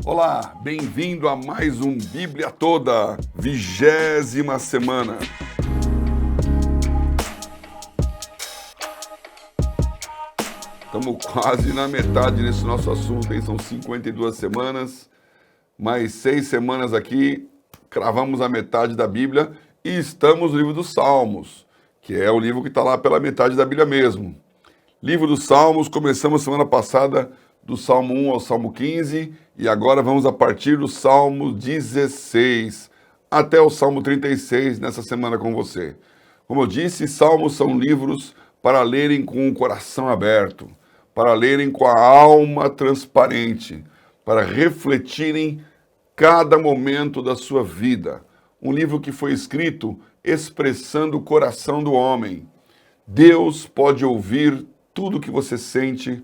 Olá, bem-vindo a mais um Bíblia Toda, 20ª semana. Estamos quase na metade desse nosso assunto, hein? São 52 semanas, mais 6 semanas aqui, cravamos a metade da Bíblia e estamos no livro dos Salmos, que é o livro que está lá pela metade da Bíblia mesmo. Livro dos Salmos, começamos semana passada do Salmo 1 ao Salmo 15, e agora vamos a partir do Salmo 16 até o Salmo 36 nessa semana com você. Como eu disse, Salmos são livros para lerem com o coração aberto, para lerem com a alma transparente, para refletirem cada momento da sua vida. Um livro que foi escrito expressando o coração do homem. Deus pode ouvir tudo que você sente,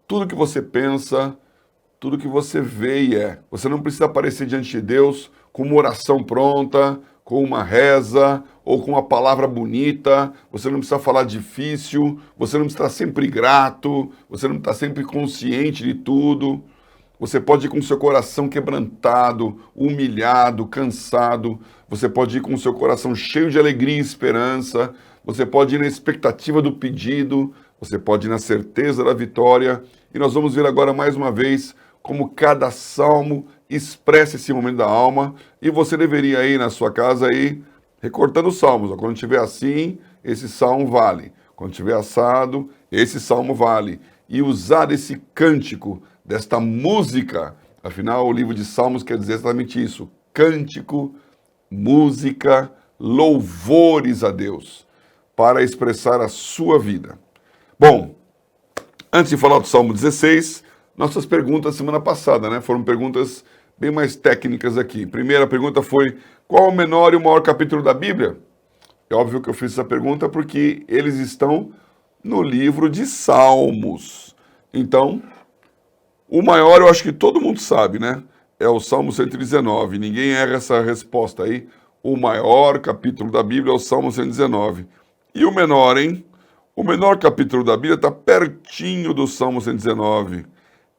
tudo que você pensa, tudo que você vê e é. Você não precisa aparecer diante de Deus com uma oração pronta, com uma reza ou com uma palavra bonita. Você não precisa falar difícil, você não precisa estar sempre grato, você não precisa estar sempre consciente de tudo. Você pode ir com o seu coração quebrantado, humilhado, cansado. Você pode ir com o seu coração cheio de alegria e esperança. Você pode ir na expectativa do pedido. Você pode ir na certeza da vitória. E nós vamos ver agora mais uma vez como cada salmo expressa esse momento da alma. E você deveria ir na sua casa aí recortando os salmos. Quando estiver assim, esse salmo vale. Quando estiver assado, esse salmo vale. E usar desse cântico, desta música. Afinal, o livro de Salmos quer dizer exatamente isso. Cântico, música, louvores a Deus. Para expressar a sua vida. Bom, antes de falar do Salmo 16, nossas perguntas semana passada, né? Foram perguntas bem mais técnicas aqui. Primeira pergunta foi, qual o menor e o maior capítulo da Bíblia? É óbvio que eu fiz essa pergunta porque eles estão no livro de Salmos. Então, o maior eu acho que todo mundo sabe, né? É o Salmo 119. Ninguém erra essa resposta aí. O maior capítulo da Bíblia é o Salmo 119. E o menor, hein? O menor capítulo da Bíblia está pertinho do Salmo 119.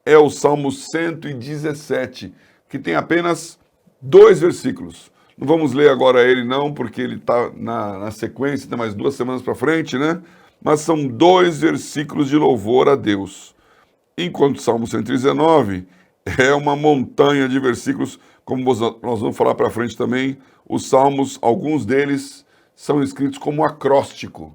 É o Salmo 117, que tem apenas 2 versículos. Não vamos ler agora ele não, porque ele está na sequência, tem mais 2 semanas para frente, né? Mas são 2 versículos de louvor a Deus. Enquanto o Salmo 119 é uma montanha de versículos, como nós vamos falar para frente também, os salmos, alguns deles são escritos como acróstico.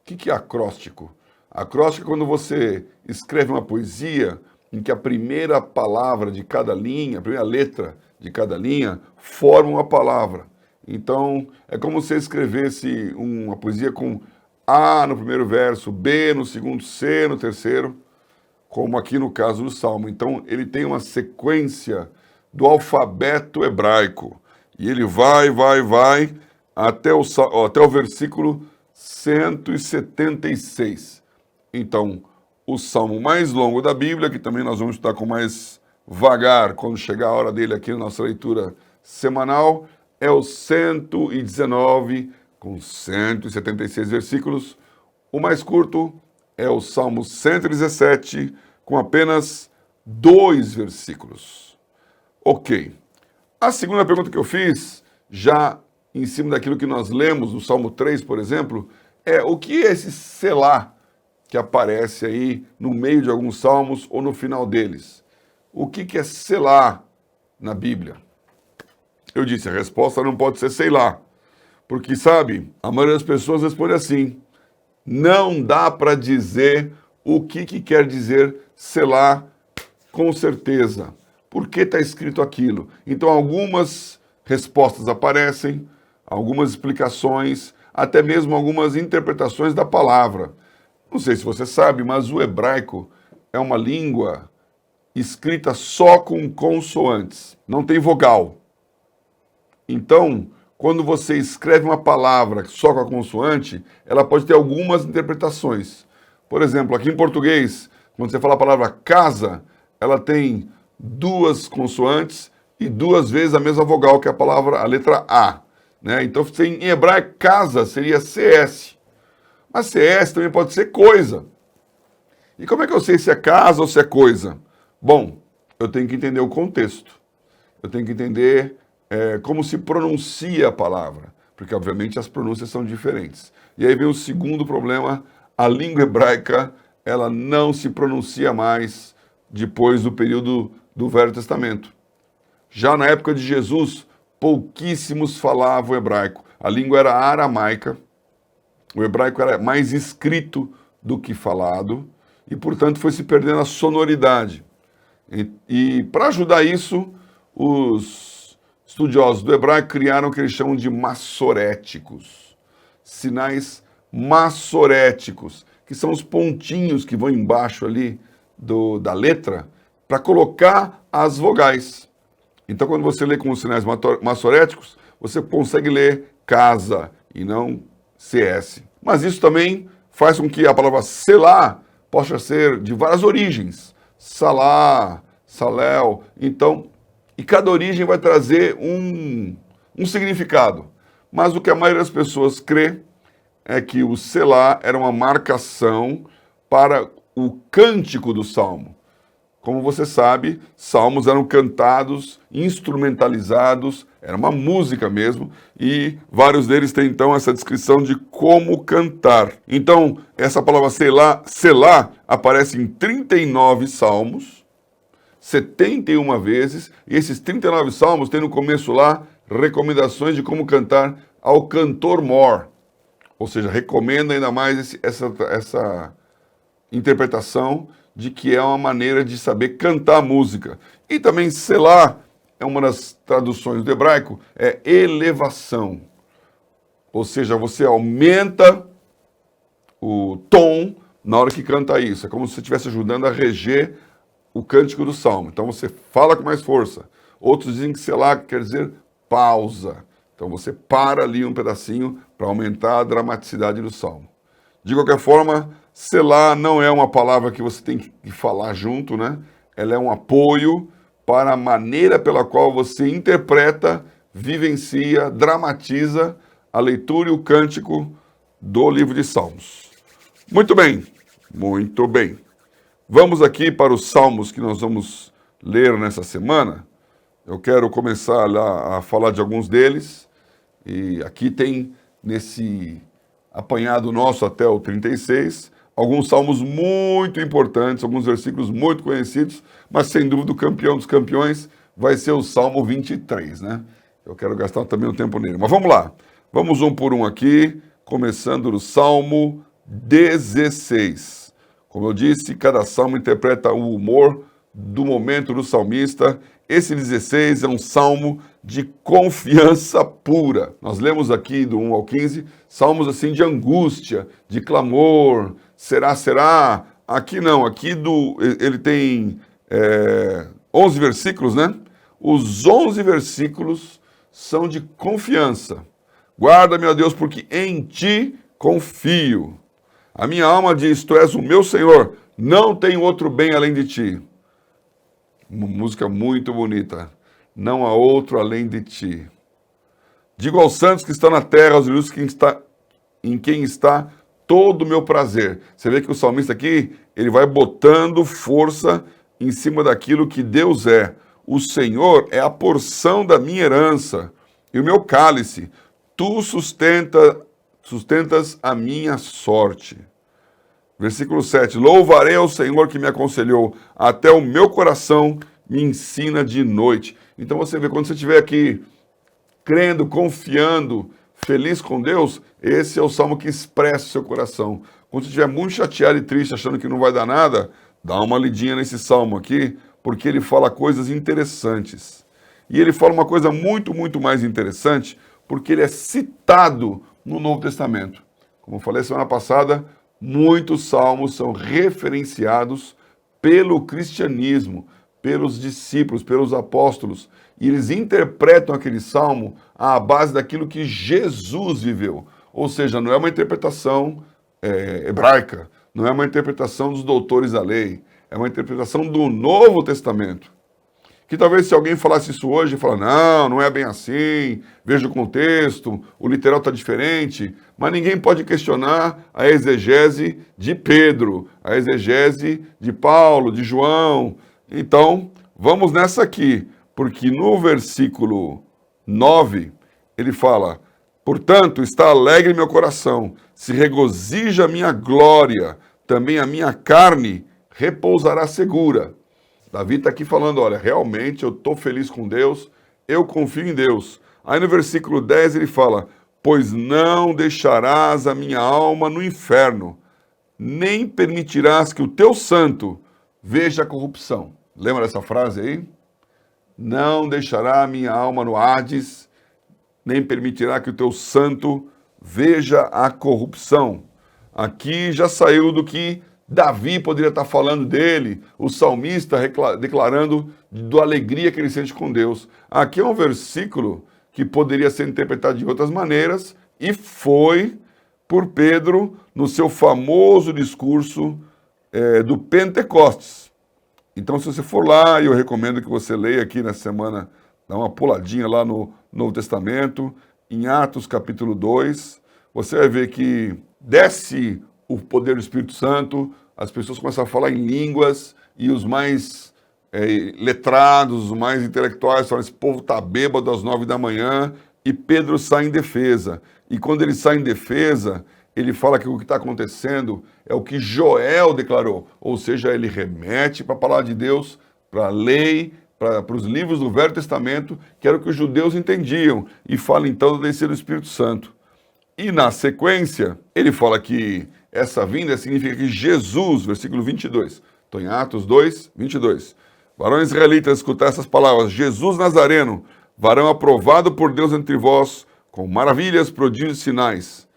O que é acróstico? Acróstico é quando você escreve uma poesia em que a primeira palavra de cada linha, a primeira letra de cada linha, forma uma palavra. Então, é como se você escrevesse uma poesia com A no primeiro verso, B no segundo, C no terceiro, como aqui no caso do Salmo. Então, ele tem uma sequência do alfabeto hebraico. E ele vai até o versículo 176. Então, o salmo mais longo da Bíblia, que também nós vamos estudar com mais vagar quando chegar a hora dele aqui na nossa leitura semanal, é o 119, com 176 versículos. O mais curto é o Salmo 117, com apenas 2 versículos. Ok. A segunda pergunta que eu fiz, já em cima daquilo que nós lemos, no Salmo 3, por exemplo, é o que é esse selá que aparece aí no meio de alguns salmos ou no final deles? O que é selá na Bíblia? Eu disse, a resposta não pode ser sei lá, porque, sabe, a maioria das pessoas responde assim, não dá para dizer o que quer dizer selá com certeza. Por que está escrito aquilo? Então, algumas respostas aparecem, algumas explicações, até mesmo algumas interpretações da palavra. Não sei se você sabe, mas o hebraico é uma língua escrita só com consoantes, não tem vogal. Então, quando você escreve uma palavra só com a consoante, ela pode ter algumas interpretações. Por exemplo, aqui em português, quando você fala a palavra casa, ela tem 2 consoantes e 2 vezes a mesma vogal que a letra A. Né? Então, em hebraico, casa seria CS. Mas CS também pode ser coisa. E como é que eu sei se é casa ou se é coisa? Bom, eu tenho que entender o contexto. Eu tenho que entender como se pronuncia a palavra, porque obviamente as pronúncias são diferentes. E aí vem o segundo problema: a língua hebraica, ela não se pronuncia mais depois do período do Velho Testamento. Já na época de Jesus, pouquíssimos falavam hebraico. A língua era aramaica, o hebraico era mais escrito do que falado, e portanto foi se perdendo a sonoridade. E para ajudar isso, os estudiosos do hebraico criaram o que eles chamam de massoréticos. Sinais massoréticos, que são os pontinhos que vão embaixo ali da letra para colocar as vogais. Então, quando você lê com os sinais massoréticos, você consegue ler casa e não CS. Mas isso também faz com que a palavra selá possa ser de várias origens. Salá, saléu. Então, e cada origem vai trazer um significado. Mas o que a maioria das pessoas crê é que o selá era uma marcação para o cântico do salmo. Como você sabe, salmos eram cantados, instrumentalizados, era uma música mesmo, e vários deles têm então essa descrição de como cantar. Então, essa palavra selá aparece em 39 salmos, 71 vezes, e esses 39 salmos têm no começo lá recomendações de como cantar ao cantor mor. Ou seja, recomenda ainda mais essa interpretação de que é uma maneira de saber cantar música. E também selá é uma das traduções do hebraico, é elevação. Ou seja, você aumenta o tom na hora que canta isso. É como se você estivesse ajudando a reger o cântico do salmo. Então você fala com mais força. Outros dizem que selá quer dizer pausa. Então você para ali um pedacinho para aumentar a dramaticidade do salmo. De qualquer forma, selá não é uma palavra que você tem que falar junto, né? Ela é um apoio para a maneira pela qual você interpreta, vivencia, dramatiza a leitura e o cântico do livro de Salmos. Muito bem, muito bem. Vamos aqui para os salmos que nós vamos ler nessa semana. Eu quero começar lá a falar de alguns deles. E aqui tem, nesse apanhado nosso até o 36, alguns salmos muito importantes, alguns versículos muito conhecidos, mas sem dúvida o campeão dos campeões vai ser o Salmo 23, né? Eu quero gastar também um tempo nele. Mas vamos lá, vamos um por um aqui, começando no Salmo 16. Como eu disse, cada salmo interpreta o humor do momento do salmista. Esse 16 é um salmo de confiança pura. Nós lemos aqui do 1 ao 15, salmos assim de angústia, de clamor, será, será. Aqui não, aqui ele tem 11 versículos, né? Os 11 versículos são de confiança. Guarda-me, ó Deus, porque em ti confio. A minha alma diz, tu és o meu Senhor, não tenho outro bem além de ti. Uma música muito bonita. Não há outro além de ti. Digo aos santos que estão na terra, aos justos em quem está todo o meu prazer. Você vê que o salmista aqui, ele vai botando força em cima daquilo que Deus é. O Senhor é a porção da minha herança e o meu cálice. Tu sustentas a minha sorte. Versículo 7. Louvarei ao Senhor que me aconselhou, até o meu coração me ensina de noite. Então você vê, quando você estiver aqui crendo, confiando, feliz com Deus, esse é o salmo que expressa o seu coração. Quando você estiver muito chateado e triste, achando que não vai dar nada, dá uma lidinha nesse salmo aqui, porque ele fala coisas interessantes. E ele fala uma coisa muito, muito mais interessante, porque ele é citado no Novo Testamento. Como eu falei semana passada, muitos salmos são referenciados pelo cristianismo, pelos discípulos, pelos apóstolos, e eles interpretam aquele salmo à base daquilo que Jesus viveu. Ou seja, não é uma interpretação hebraica, não é uma interpretação dos doutores da lei, é uma interpretação do Novo Testamento. Que talvez se alguém falasse isso hoje, fala, não é bem assim, veja o contexto, o literal está diferente, mas ninguém pode questionar a exegese de Pedro, a exegese de Paulo, de João. Então, vamos nessa aqui, porque no versículo 9, ele fala, portanto, está alegre meu coração, se regozija a minha glória, também a minha carne repousará segura. Davi está aqui falando, olha, realmente eu estou feliz com Deus, eu confio em Deus. Aí no versículo 10 ele fala, pois não deixarás a minha alma no inferno, nem permitirás que o teu santo veja a corrupção. Lembra dessa frase aí? Não deixará a minha alma no Hades, nem permitirá que o teu santo veja a corrupção. Aqui já saiu do que Davi poderia estar falando dele, o salmista declarando da alegria que ele sente com Deus. Aqui é um versículo que poderia ser interpretado de outras maneiras, e foi por Pedro no seu famoso discurso do Pentecostes. Então, se você for lá, eu recomendo que você leia aqui nessa semana, dá uma puladinha lá no Novo Testamento, em Atos capítulo 2, você vai ver que desce o poder do Espírito Santo, as pessoas começam a falar em línguas, e os mais letrados, os mais intelectuais falam, esse povo está bêbado às 9 da manhã, e Pedro sai em defesa. E quando ele sai em defesa, ele fala que o que está acontecendo é o que Joel declarou, ou seja, ele remete para a palavra de Deus, para a lei, para os livros do Velho Testamento, que era o que os judeus entendiam, e fala então da descida do Espírito Santo. E na sequência, ele fala que essa vinda significa que Jesus, versículo 22, estou em Atos 2, 22, varões israelitas, escutar essas palavras, Jesus Nazareno, varão aprovado por Deus entre vós, com maravilhas, prodígios e sinais,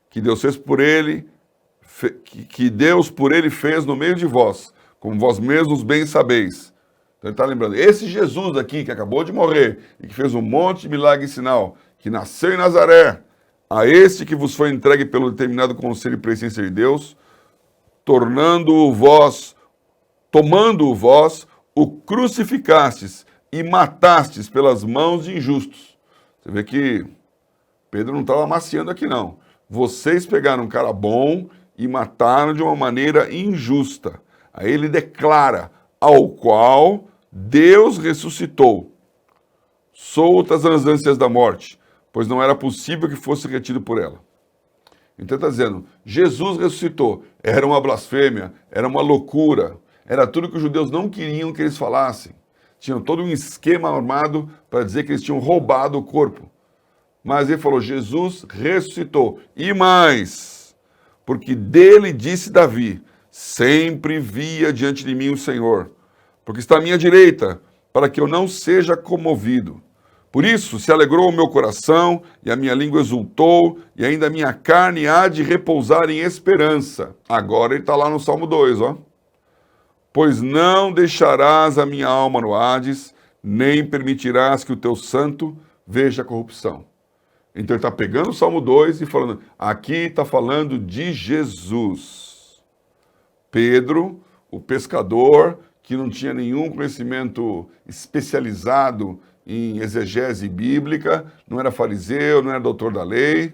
que Deus fez por ele, que Deus por ele fez no meio de vós, como vós mesmos bem sabeis. Então ele está lembrando, esse Jesus aqui, que acabou de morrer, e que fez um monte de milagre e sinal, que nasceu em Nazaré, a este que vos foi entregue pelo determinado conselho e presciência de Deus, tomando-o vós, o crucificastes e matastes pelas mãos de injustos. Você vê que Pedro não estava amaciando aqui não. Vocês pegaram um cara bom e mataram de uma maneira injusta. Aí ele declara, ao qual Deus ressuscitou, soltas as ânsias da morte, pois não era possível que fosse retido por ela. Então está dizendo, Jesus ressuscitou. Era uma blasfêmia, era uma loucura, era tudo que os judeus não queriam que eles falassem. Tinham todo um esquema armado para dizer que eles tinham roubado o corpo. Mas ele falou, Jesus ressuscitou. E mais, porque dele disse Davi, sempre via diante de mim o Senhor, porque está à minha direita, para que eu não seja comovido. Por isso se alegrou o meu coração, e a minha língua exultou, e ainda a minha carne há de repousar em esperança. Agora ele está lá no Salmo 2, ó. Pois não deixarás a minha alma no Hades, nem permitirás que o teu santo veja a corrupção. Então ele está pegando o Salmo 2 e falando, aqui está falando de Jesus. Pedro, o pescador, que não tinha nenhum conhecimento especializado em exegese bíblica, não era fariseu, não era doutor da lei,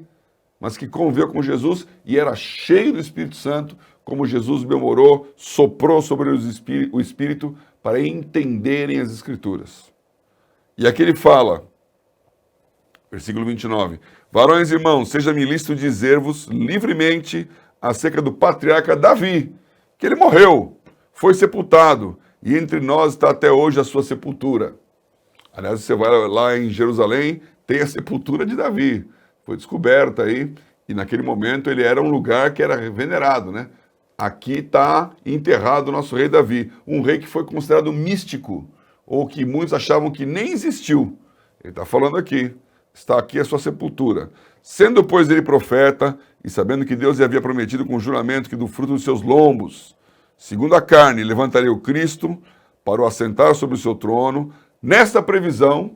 mas que conviveu com Jesus e era cheio do Espírito Santo, como Jesus memorou, soprou sobre o Espírito para entenderem as Escrituras. E aqui ele fala, versículo 29, varões e irmãos, seja-me lícito dizer-vos livremente acerca do patriarca Davi, que ele morreu, foi sepultado, e entre nós está até hoje a sua sepultura. Aliás, você vai lá em Jerusalém, tem a sepultura de Davi. Foi descoberta aí, e naquele momento ele era um lugar que era venerado, né? Aqui está enterrado o nosso rei Davi, um rei que foi considerado místico, ou que muitos achavam que nem existiu. Ele está falando aqui, está aqui a sua sepultura. Sendo, pois, ele profeta, e sabendo que Deus lhe havia prometido com juramento que do fruto dos seus lombos, segundo a carne, levantaria o Cristo para o assentar sobre o seu trono. Nesta previsão,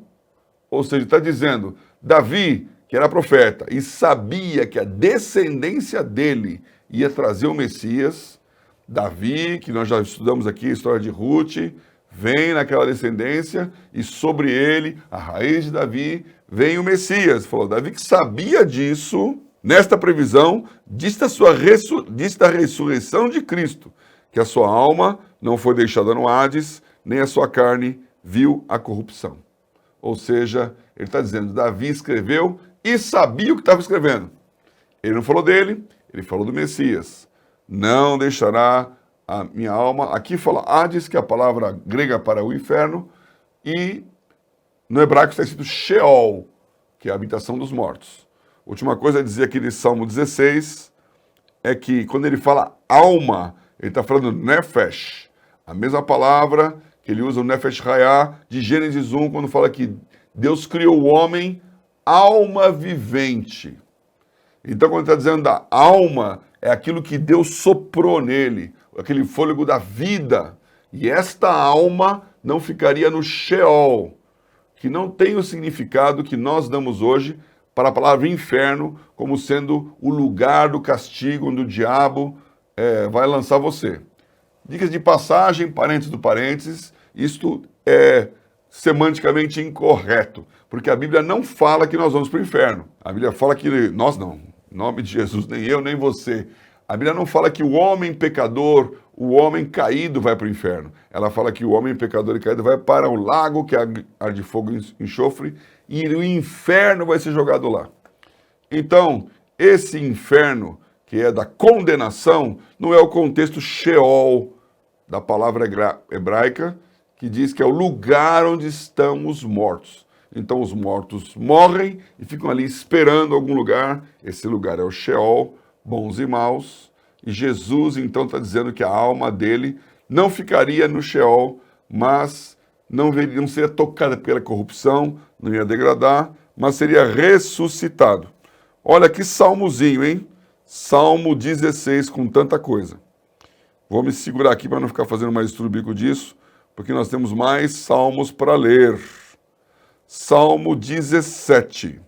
ou seja, está dizendo, Davi, que era profeta, e sabia que a descendência dele ia trazer o Messias, Davi, que nós já estudamos aqui a história de Ruth, vem naquela descendência, e sobre ele, a raiz de Davi, vem o Messias. Falou, Davi que sabia disso, nesta previsão, diz da ressurreição de Cristo, que a sua alma não foi deixada no Hades, nem a sua carne viu a corrupção. Ou seja, ele está dizendo, Davi escreveu e sabia o que estava escrevendo. Ele não falou dele, ele falou do Messias. Não deixará a minha alma... Aqui fala Hades, que é a palavra grega para o inferno, e no hebraico está escrito Sheol, que é a habitação dos mortos. Última coisa a dizer aqui nesse Salmo 16 é que quando ele fala alma, ele está falando nefesh, a mesma palavra que ele usa o nefesh hayah de Gênesis 1, quando fala que Deus criou o homem alma vivente. Então, quando está dizendo da alma, é aquilo que Deus soprou nele, aquele fôlego da vida. E esta alma não ficaria no Sheol, que não tem o significado que nós damos hoje para a palavra inferno, como sendo o lugar do castigo onde o diabo vai lançar você. Dicas de passagem, parênteses do parênteses, isto é semanticamente incorreto, porque a Bíblia não fala que nós vamos para o inferno. A Bíblia fala que nós não, em nome de Jesus, nem eu, nem você. A Bíblia não fala que o homem pecador, o homem caído vai para o inferno. Ela fala que o homem pecador e caído vai para o lago que arde fogo e enxofre, e o inferno vai ser jogado lá. Então, esse inferno, que é da condenação, não é o contexto Sheol da palavra hebraica, que diz que é o lugar onde estão os mortos. Então os mortos morrem e ficam ali esperando algum lugar. Esse lugar é o Sheol, bons e maus. E Jesus então está dizendo que a alma dele não ficaria no Sheol, mas não seria tocada pela corrupção, não ia degradar, mas seria ressuscitado. Olha que salmozinho, hein? Salmo 16 com tanta coisa. Vou me segurar aqui para não ficar fazendo mais estudo disso, porque nós temos mais salmos para ler. Salmo 17.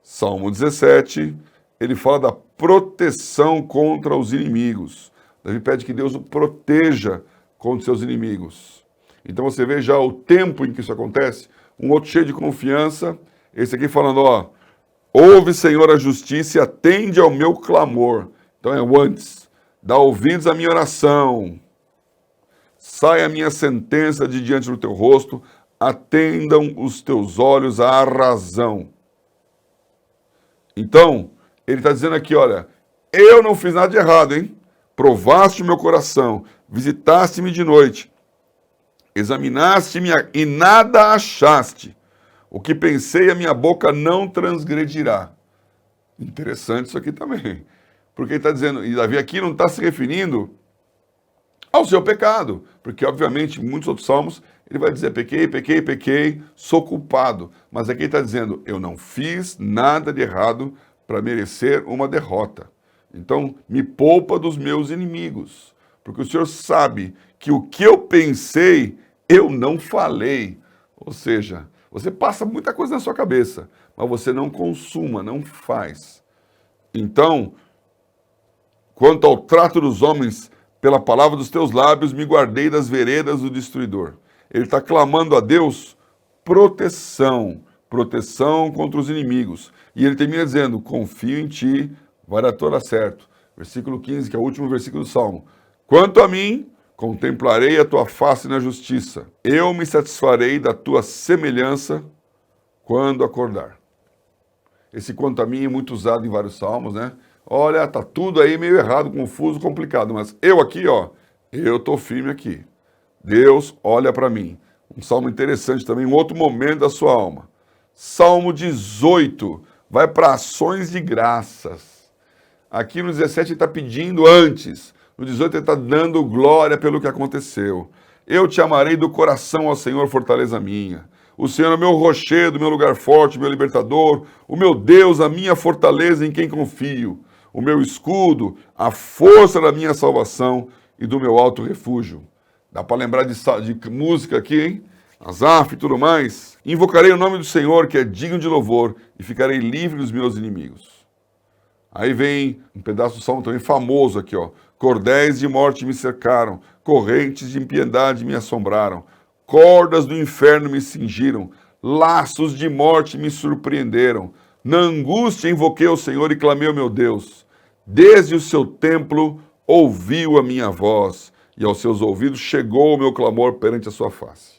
Salmo 17, ele fala da proteção contra os inimigos. Davi pede que Deus o proteja contra os seus inimigos. Então você vê já o tempo em que isso acontece. Um outro cheio de confiança, esse aqui falando, ó, ouve, Senhor, a justiça e atende ao meu clamor. Então é o antes. Dá ouvidos à minha oração. Sai a minha sentença de diante do teu rosto. Atendam os teus olhos à razão. Então, ele está dizendo aqui, olha, eu não fiz nada de errado, hein? Provaste o meu coração, visitaste-me de noite, examinaste-me e nada achaste. O que pensei, a minha boca não transgredirá. Interessante isso aqui também. Porque ele está dizendo, e Davi aqui não está se referindo ao seu pecado, porque obviamente em muitos outros salmos ele vai dizer, pequei, sou culpado. Mas aqui ele está dizendo, eu não fiz nada de errado para merecer uma derrota. Então, me poupa dos meus inimigos, porque o Senhor sabe que o que eu pensei, eu não falei. Ou seja, você passa muita coisa na sua cabeça, mas você não consuma, não faz. Então, quanto ao trato dos homens, pela palavra dos teus lábios, me guardei das veredas do destruidor. Ele está clamando a Deus proteção contra os inimigos. E ele termina dizendo, confio em ti, vai dar toda certo. Versículo 15, que é o último versículo do Salmo. Quanto a mim, contemplarei a tua face na justiça. Eu me satisfarei da tua semelhança quando acordar. Esse quanto a mim é muito usado em vários salmos, né? Olha, tá tudo aí meio errado, confuso, complicado, mas eu aqui, ó, eu tô firme aqui. Deus olha para mim. Um salmo interessante também, um outro momento da sua alma. Salmo 18, vai para ações de graças. Aqui no 17 ele está pedindo antes, no 18 ele está dando glória pelo que aconteceu. Eu te amarei do coração, ó Senhor, fortaleza minha. O Senhor é meu rochedo, meu lugar forte, meu libertador, o meu Deus, a minha fortaleza em quem confio, o meu escudo, a força da minha salvação e do meu alto refúgio. Dá para lembrar de música aqui, hein? Asaf e tudo mais. Invocarei o nome do Senhor, que é digno de louvor, e ficarei livre dos meus inimigos. Aí vem um pedaço do salmo também famoso aqui, ó. Cordéis de morte me cercaram, correntes de impiedade me assombraram, cordas do inferno me cingiram, laços de morte me surpreenderam. Na angústia invoquei o Senhor e clamei ao meu Deus. Desde o seu templo ouviu a minha voz, e aos seus ouvidos chegou o meu clamor perante a sua face.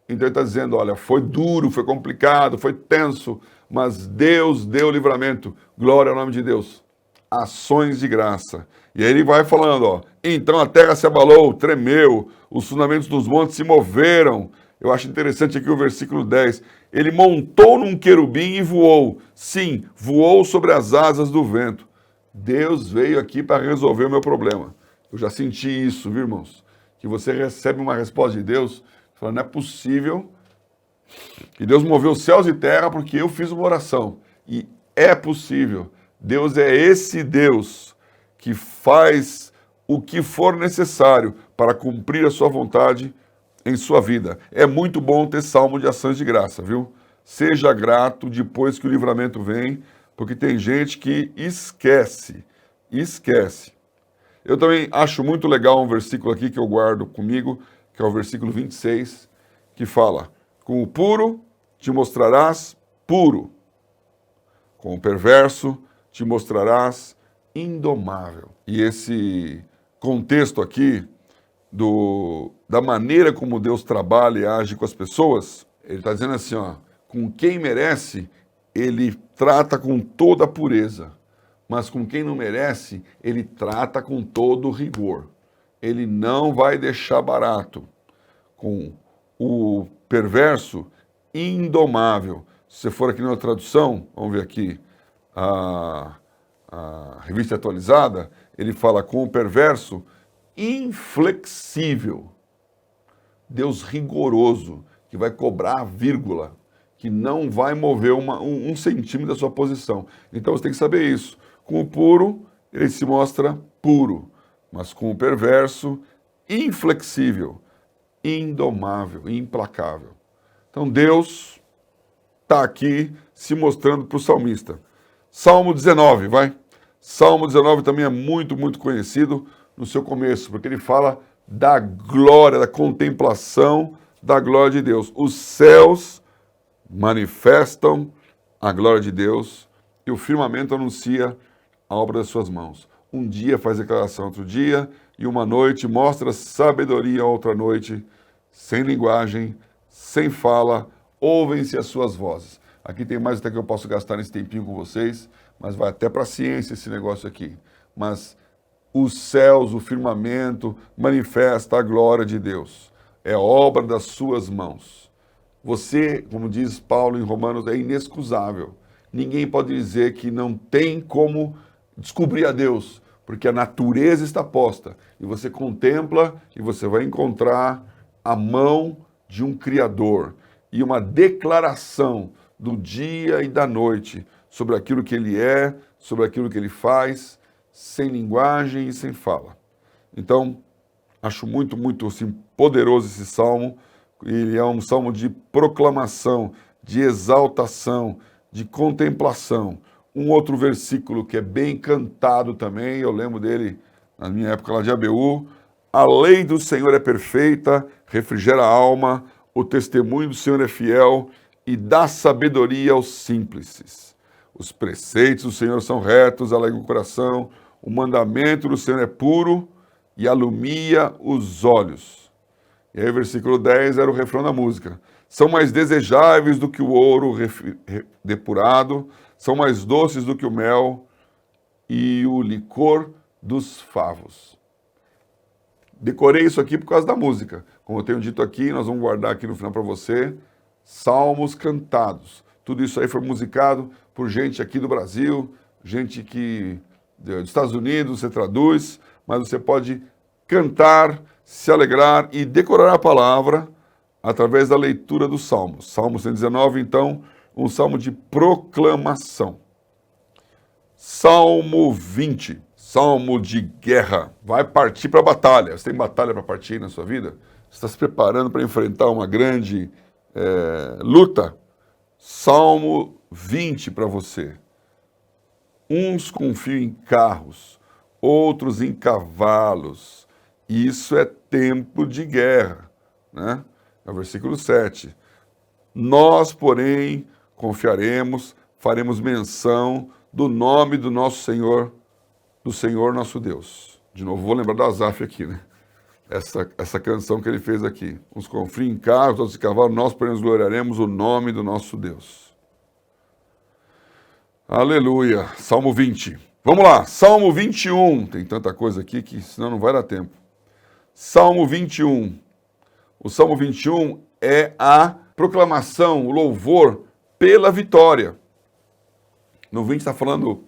Então ele está dizendo, olha, foi duro, foi complicado, foi tenso, mas Deus deu livramento. Glória ao nome de Deus. Ações de graça. E aí ele vai falando, ó, então a terra se abalou, tremeu, os fundamentos dos montes se moveram. Eu acho interessante aqui o versículo 10. Ele montou num querubim e voou. Sim, voou sobre as asas do vento. Deus veio aqui para resolver o meu problema. Eu já senti isso, viu, irmãos? Que você recebe uma resposta de Deus, falando, não é possível que Deus moveu céus e terra porque eu fiz uma oração. E é possível. Deus é esse Deus que faz o que for necessário para cumprir a sua vontade em sua vida. É muito bom ter salmo de ações de graça, viu? Seja grato depois que o livramento vem, porque tem gente que esquece. Eu também acho muito legal um versículo aqui que eu guardo comigo, que é o versículo 26, que fala, com o puro te mostrarás puro, com o perverso te mostrarás indomável. E esse contexto aqui da maneira como Deus trabalha e age com as pessoas, ele está dizendo assim, ó, com quem merece, ele trata com toda a pureza, mas com quem não merece, ele trata com todo o rigor. Ele não vai deixar barato. Com o perverso, indomável. Se você for aqui na tradução, vamos ver aqui, a revista atualizada, ele fala com o perverso, inflexível. Deus rigoroso, que vai cobrar a vírgula, que não vai mover um centímetro da sua posição. Então você tem que saber isso. Com o puro, ele se mostra puro, mas com o perverso, inflexível, indomável, implacável. Então Deus está aqui se mostrando para o salmista. Salmo 19, vai. Salmo 19 também é muito, muito conhecido no seu começo, porque ele fala da glória, da contemplação da glória de Deus. Os céus manifestam a glória de Deus e o firmamento anuncia a obra das suas mãos. Um dia faz declaração outro dia, e uma noite mostra sabedoria outra noite, sem linguagem, sem fala, ouvem-se as suas vozes. Aqui tem mais até que eu posso gastar nesse tempinho com vocês, mas vai até para a ciência esse negócio aqui. Mas os céus, o firmamento, manifesta a glória de Deus. É obra das suas mãos. Você, como diz Paulo em Romanos, é inexcusável. Ninguém pode dizer que não tem como descobrir a Deus, porque a natureza está posta. E você contempla e você vai encontrar a mão de um Criador e uma declaração do dia e da noite sobre aquilo que ele é, sobre aquilo que ele faz, sem linguagem e sem fala. Então, acho muito, muito assim, poderoso esse salmo. Ele é um salmo de proclamação, de exaltação, de contemplação. Um outro versículo que é bem cantado também, eu lembro dele na minha época lá de ABU. A lei do Senhor é perfeita, refrigera a alma, o testemunho do Senhor é fiel e dá sabedoria aos simples. Os preceitos do Senhor são retos, alegra o coração, o mandamento do Senhor é puro e alumia os olhos. E aí o versículo 10 era o refrão da música. São mais desejáveis do que o ouro depurado, são mais doces do que o mel e o licor dos favos. Decorei isso aqui por causa da música. Como eu tenho dito aqui, nós vamos guardar aqui no final para você, salmos cantados. Tudo isso aí foi musicado por gente aqui do Brasil, gente que dos Estados Unidos, você traduz, mas você pode cantar, se alegrar e decorar a palavra através da leitura dos salmos. Salmo 119, então, um salmo de proclamação. Salmo 20, salmo de guerra. Vai partir para a batalha. Você tem batalha para partir na sua vida? Você está se preparando para enfrentar uma grande luta? Salmo 20 para você. Uns confiam em carros, outros em cavalos. Isso é tempo de guerra, né? É o versículo 7. Nós, porém, confiaremos, faremos menção do nome do Senhor nosso Deus. De novo, vou lembrar da Asaf aqui, né? essa canção que ele fez aqui. Uns confriam em carros, outros em cavalo, nós, porém, nos gloriaremos o nome do nosso Deus. Aleluia. Salmo 20. Vamos lá, Salmo 21. Tem tanta coisa aqui que senão não vai dar tempo. Salmo 21. O Salmo 21 é a proclamação, o louvor pela vitória. No 20 está falando,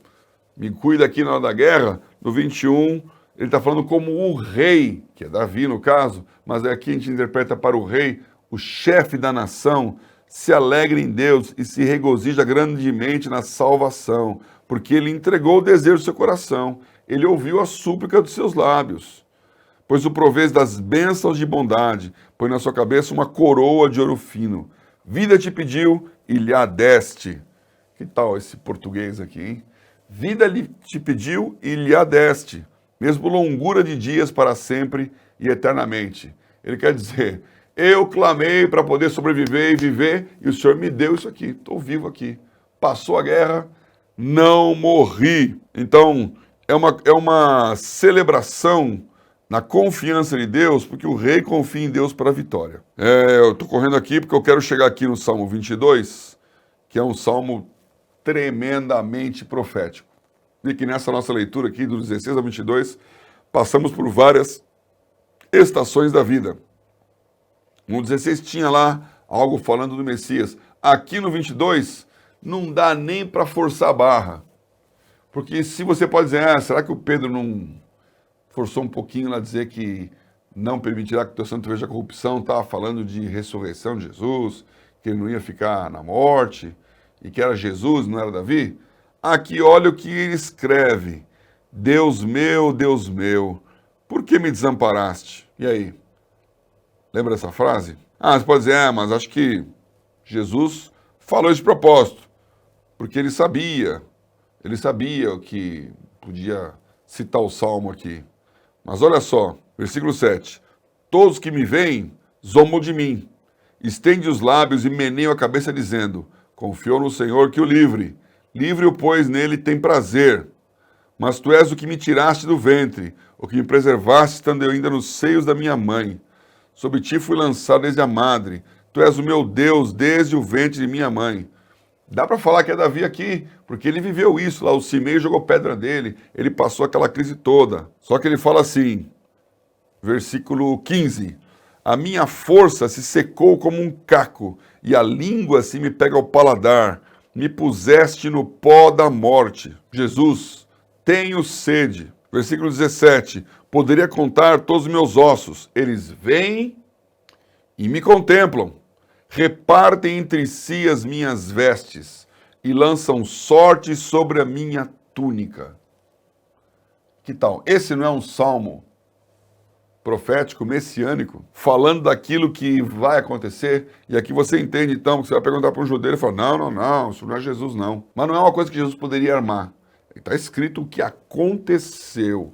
me cuida aqui na hora da guerra. No 21, ele está falando como o rei, que é Davi no caso, mas aqui a gente interpreta para o rei, o chefe da nação, se alegra em Deus e se regozija grandemente na salvação, porque ele entregou o desejo do seu coração, ele ouviu a súplica dos seus lábios. Pois o provês das bênçãos de bondade, põe na sua cabeça uma coroa de ouro fino. Vida te pediu e lhe a deste. Que tal esse português aqui, hein? Vida te pediu e lhe a deste, mesmo longura de dias para sempre e eternamente. Ele quer dizer, eu clamei para poder sobreviver e viver, e o Senhor me deu isso aqui, estou vivo aqui. Passou a guerra, não morri. Então, é uma celebração na confiança de Deus, porque o rei confia em Deus para a vitória. Eu estou correndo aqui porque eu quero chegar aqui no Salmo 22, que é um salmo tremendamente profético. E que nessa nossa leitura aqui, do 16 ao 22, passamos por várias estações da vida. No 16 tinha lá algo falando do Messias. Aqui no 22, não dá nem para forçar a barra. Porque se você pode dizer, será que o Pedro não forçou um pouquinho lá dizer que não permitirá que o teu santo veja a corrupção, estava falando de ressurreição de Jesus, que ele não ia ficar na morte, e que era Jesus, não era Davi? Aqui olha o que ele escreve. Deus meu, por que me desamparaste? E aí? Lembra dessa frase? Você pode dizer, mas acho que Jesus falou isso de propósito, porque ele sabia o que podia citar o Salmo aqui. Mas olha só, versículo 7. Todos que me veem zombam de mim, estende os lábios e meneiam a cabeça dizendo, confiou no Senhor que o livre. Livre-o, pois nele tem prazer. Mas tu és o que me tiraste do ventre, o que me preservaste estando eu ainda nos seios da minha mãe. Sob ti fui lançado desde a madre. Tu és o meu Deus desde o ventre de minha mãe. Dá para falar que é Davi aqui, porque ele viveu isso lá, o Simei jogou pedra dele, ele passou aquela crise toda. Só que ele fala assim, versículo 15, a minha força se secou como um caco, e a língua se me pega ao paladar, me puseste no pó da morte. Jesus, tenho sede. Versículo 17, poderia contar todos os meus ossos, eles vêm e me contemplam. Repartem entre si as minhas vestes e lançam sorte sobre a minha túnica. Que tal? Esse não é um salmo profético, messiânico, falando daquilo que vai acontecer? E aqui você entende, então, que você vai perguntar para um judeu, ele fala, não, isso não é Jesus, não. Mas não é uma coisa que Jesus poderia armar. Está escrito o que aconteceu.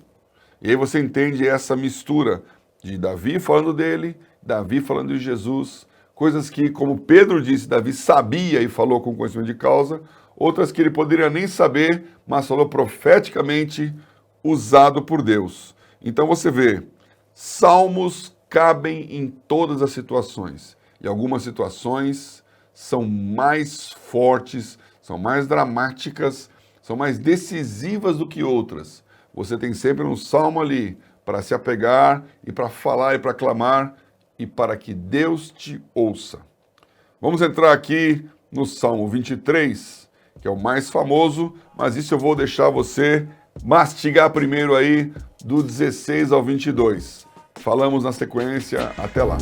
E aí você entende essa mistura de Davi falando dele, Davi falando de Jesus, coisas que, como Pedro disse, Davi sabia e falou com conhecimento de causa, outras que ele poderia nem saber, mas falou profeticamente, usado por Deus. Então você vê, salmos cabem em todas as situações. E algumas situações são mais fortes, são mais dramáticas, são mais decisivas do que outras. Você tem sempre um salmo ali para se apegar e para falar e para clamar, e para que Deus te ouça. Vamos entrar aqui no Salmo 23, que é o mais famoso, mas isso eu vou deixar você mastigar primeiro aí, do 16 ao 22. Falamos na sequência, até lá.